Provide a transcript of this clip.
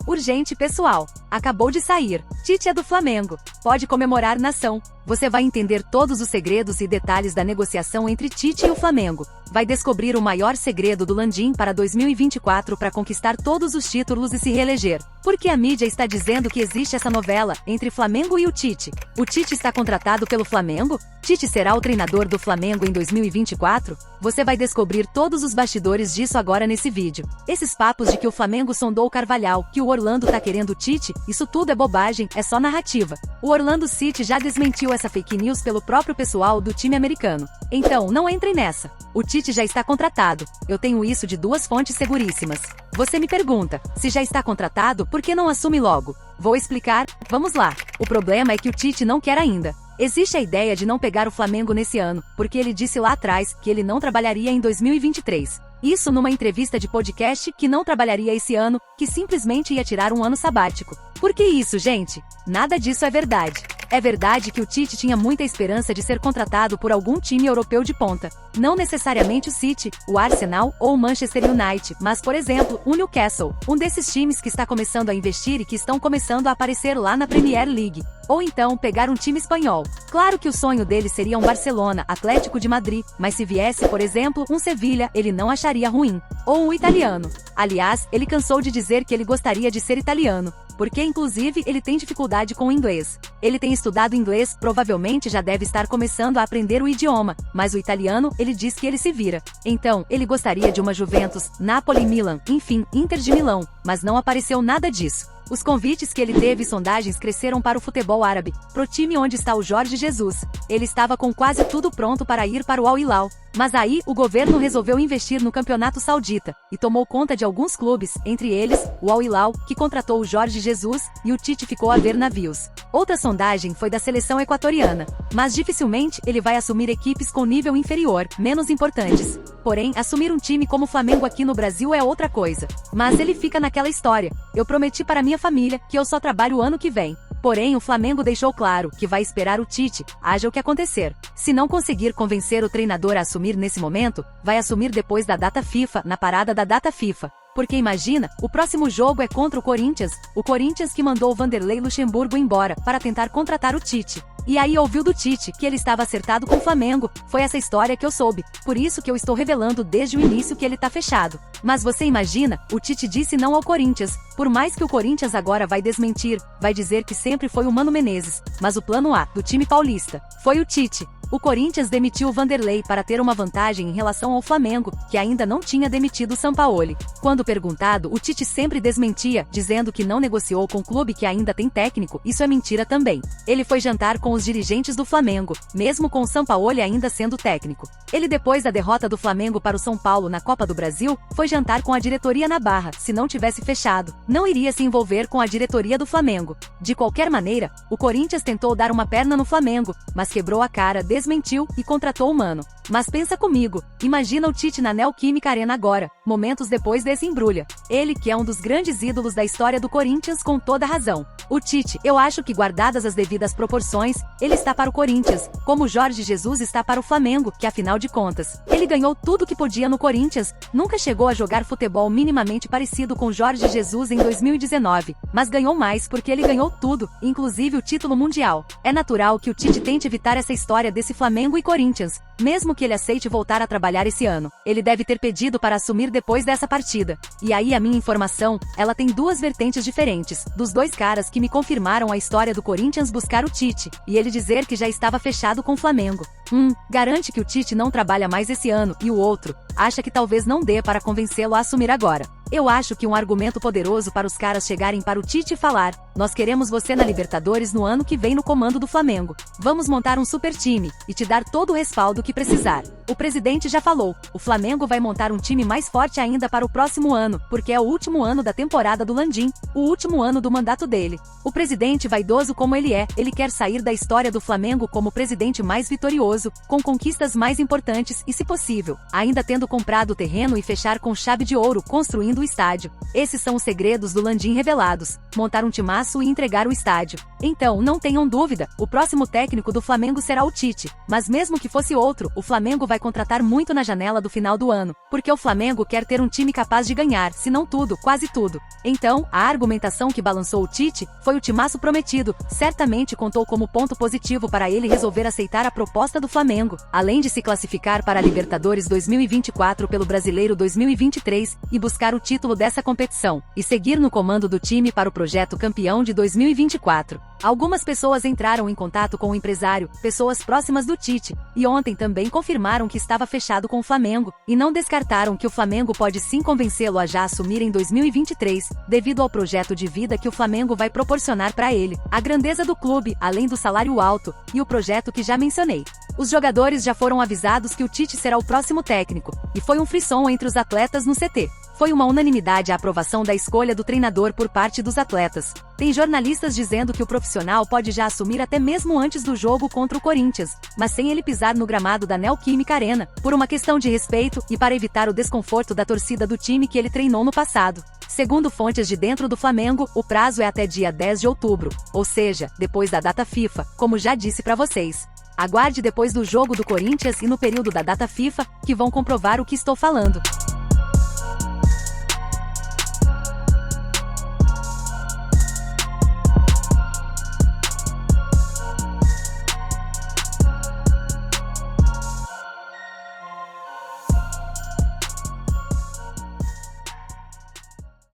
Urgente pessoal. Acabou de sair. Tite é do Flamengo. Pode comemorar nação. Você vai entender todos os segredos e detalhes da negociação entre Tite e o Flamengo. Vai descobrir o maior segredo do Landim para 2024 para conquistar todos os títulos e se reeleger. Porque a mídia está dizendo que existe essa novela entre Flamengo e o Tite. O Tite está contratado pelo Flamengo? Tite será o treinador do Flamengo em 2024? Você vai descobrir todos os bastidores disso agora nesse vídeo. Esses papos de que o Flamengo sondou o Carvalhal, que o Orlando tá querendo o Tite, isso tudo é bobagem, é só narrativa. O Orlando City já desmentiu essa fake news pelo próprio pessoal do time americano. Então, não entrem nessa. O Tite já está contratado. Eu tenho isso de duas fontes seguríssimas. Você me pergunta, se já está contratado, por que não assume logo? Vou explicar, vamos lá. O problema é que o Tite não quer ainda. Existe a ideia de não pegar o Flamengo nesse ano, porque ele disse lá atrás que ele não trabalharia em 2023. Isso numa entrevista de podcast que não trabalharia esse ano, que simplesmente ia tirar um ano sabático. Por que isso, gente? Nada disso é verdade. É verdade que o Tite tinha muita esperança de ser contratado por algum time europeu de ponta. Não necessariamente o City, o Arsenal ou o Manchester United, mas, por exemplo, o Newcastle, um desses times que está começando a investir e que estão começando a aparecer lá na Premier League. Ou então pegar um time espanhol. Claro que o sonho dele seria um Barcelona, Atlético de Madrid, mas se viesse, por exemplo, um Sevilha, ele não acharia ruim. Ou um italiano. Aliás, ele cansou de dizer que ele gostaria de ser italiano, porque inclusive ele tem dificuldade com o inglês. Ele tem estudado inglês, provavelmente já deve estar começando a aprender o idioma, mas o italiano, ele diz que ele se vira. Então, ele gostaria de uma Juventus, Napoli, Milan, enfim, Inter de Milão, mas não apareceu nada disso. Os convites que ele teve e sondagens cresceram para o futebol árabe, pro time onde está o Jorge Jesus. Ele estava com quase tudo pronto para ir para o Al Hilal. Mas aí, o governo resolveu investir no campeonato saudita, e tomou conta de alguns clubes, entre eles, o Al Hilal, que contratou o Jorge Jesus, e o Tite ficou a ver navios. Outra sondagem foi da seleção equatoriana, mas dificilmente ele vai assumir equipes com nível inferior, menos importantes. Porém, assumir um time como o Flamengo aqui no Brasil é outra coisa. Mas ele fica naquela história: eu prometi para minha família que eu só trabalho o ano que vem. Porém, o Flamengo deixou claro que vai esperar o Tite, haja o que acontecer. Se não conseguir convencer o treinador a assumir nesse momento, vai assumir depois da data FIFA, na parada da data FIFA. Porque imagina, o próximo jogo é contra o Corinthians que mandou o Vanderlei Luxemburgo embora, para tentar contratar o Tite. E aí ouviu do Tite que ele estava acertado com o Flamengo, foi essa história que eu soube, por isso que eu estou revelando desde o início que ele tá fechado. Mas você imagina, o Tite disse não ao Corinthians, por mais que o Corinthians agora vai desmentir, vai dizer que sempre foi o Mano Menezes, mas o plano A, do time paulista, foi o Tite. O Corinthians demitiu o Vanderlei para ter uma vantagem em relação ao Flamengo, que ainda não tinha demitido o Sampaoli. Quando perguntado, o Tite sempre desmentia, dizendo que não negociou com o clube que ainda tem técnico, isso é mentira também. Ele foi jantar com os dirigentes do Flamengo, mesmo com o Sampaoli ainda sendo técnico. Ele, depois da derrota do Flamengo para o São Paulo na Copa do Brasil, foi jantar com a diretoria na Barra. Se não tivesse fechado, não iria se envolver com a diretoria do Flamengo. De qualquer maneira, o Corinthians tentou dar uma perna no Flamengo, mas quebrou a cara, desmentiu e contratou o Mano. Mas pensa comigo, imagina o Tite na Neoquímica Arena agora, momentos depois desse embrulha. Ele, que é um dos grandes ídolos da história do Corinthians, com toda razão. O Tite, eu acho que, guardadas as devidas proporções, ele está para o Corinthians, como o Jorge Jesus está para o Flamengo, que afinal de contas, ele ganhou tudo que podia no Corinthians, nunca chegou a jogar futebol minimamente parecido com Jorge Jesus em 2019, mas ganhou mais porque ele ganhou tudo, inclusive o título mundial. É natural que o Tite tente evitar essa história desse Flamengo e Corinthians, mesmo que ele aceite voltar a trabalhar esse ano. Ele deve ter pedido para assumir depois dessa partida. E aí a minha informação, ela tem duas vertentes diferentes, dos dois caras que me confirmaram a história do Corinthians buscar o Tite, e ele dizer que já estava fechado com o Flamengo. Garante que o Tite não trabalha mais esse ano, e o outro, acha que talvez não dê para convencê-lo a assumir agora. Eu acho que um argumento poderoso para os caras chegarem para o Tite e falar: nós queremos você na Libertadores no ano que vem no comando do Flamengo. Vamos montar um super time, e te dar todo o respaldo que precisar. O presidente já falou, o Flamengo vai montar um time mais forte ainda para o próximo ano, porque é o último ano da temporada do Landim, o último ano do mandato dele. O presidente vaidoso como ele é, ele quer sair da história do Flamengo como o presidente mais vitorioso, com conquistas mais importantes e, se possível, ainda tendo comprado o terreno e fechar com chave de ouro, construindo o estádio. Esses são os segredos do Landim revelados. Montar um timaço espaço e entregar o estádio. Então, não tenham dúvida, o próximo técnico do Flamengo será o Tite. Mas mesmo que fosse outro, o Flamengo vai contratar muito na janela do final do ano, porque o Flamengo quer ter um time capaz de ganhar, se não tudo, quase tudo. Então, a argumentação que balançou o Tite foi o timaço prometido, certamente contou como ponto positivo para ele resolver aceitar a proposta do Flamengo, além de se classificar para a Libertadores 2024 pelo Brasileiro 2023 e buscar o título dessa competição, e seguir no comando do time para o projeto campeão de 2024. Algumas pessoas entraram em contato com o empresário, pessoas próximas do Tite, e ontem também confirmaram que estava fechado com o Flamengo, e não descartaram que o Flamengo pode sim convencê-lo a já assumir em 2023, devido ao projeto de vida que o Flamengo vai proporcionar para ele, a grandeza do clube, além do salário alto, e o projeto que já mencionei. Os jogadores já foram avisados que o Tite será o próximo técnico, e foi um frisson entre os atletas no CT. Foi uma unanimidade a aprovação da escolha do treinador por parte dos atletas. Tem jornalistas dizendo que o profissional pode já assumir até mesmo antes do jogo contra o Corinthians, mas sem ele pisar no gramado da Neoquímica Arena, por uma questão de respeito e para evitar o desconforto da torcida do time que ele treinou no passado. Segundo fontes de dentro do Flamengo, o prazo é até dia 10 de outubro, ou seja, depois da data FIFA, como já disse para vocês. Aguarde depois do jogo do Corinthians e no período da data FIFA, que vão comprovar o que estou falando.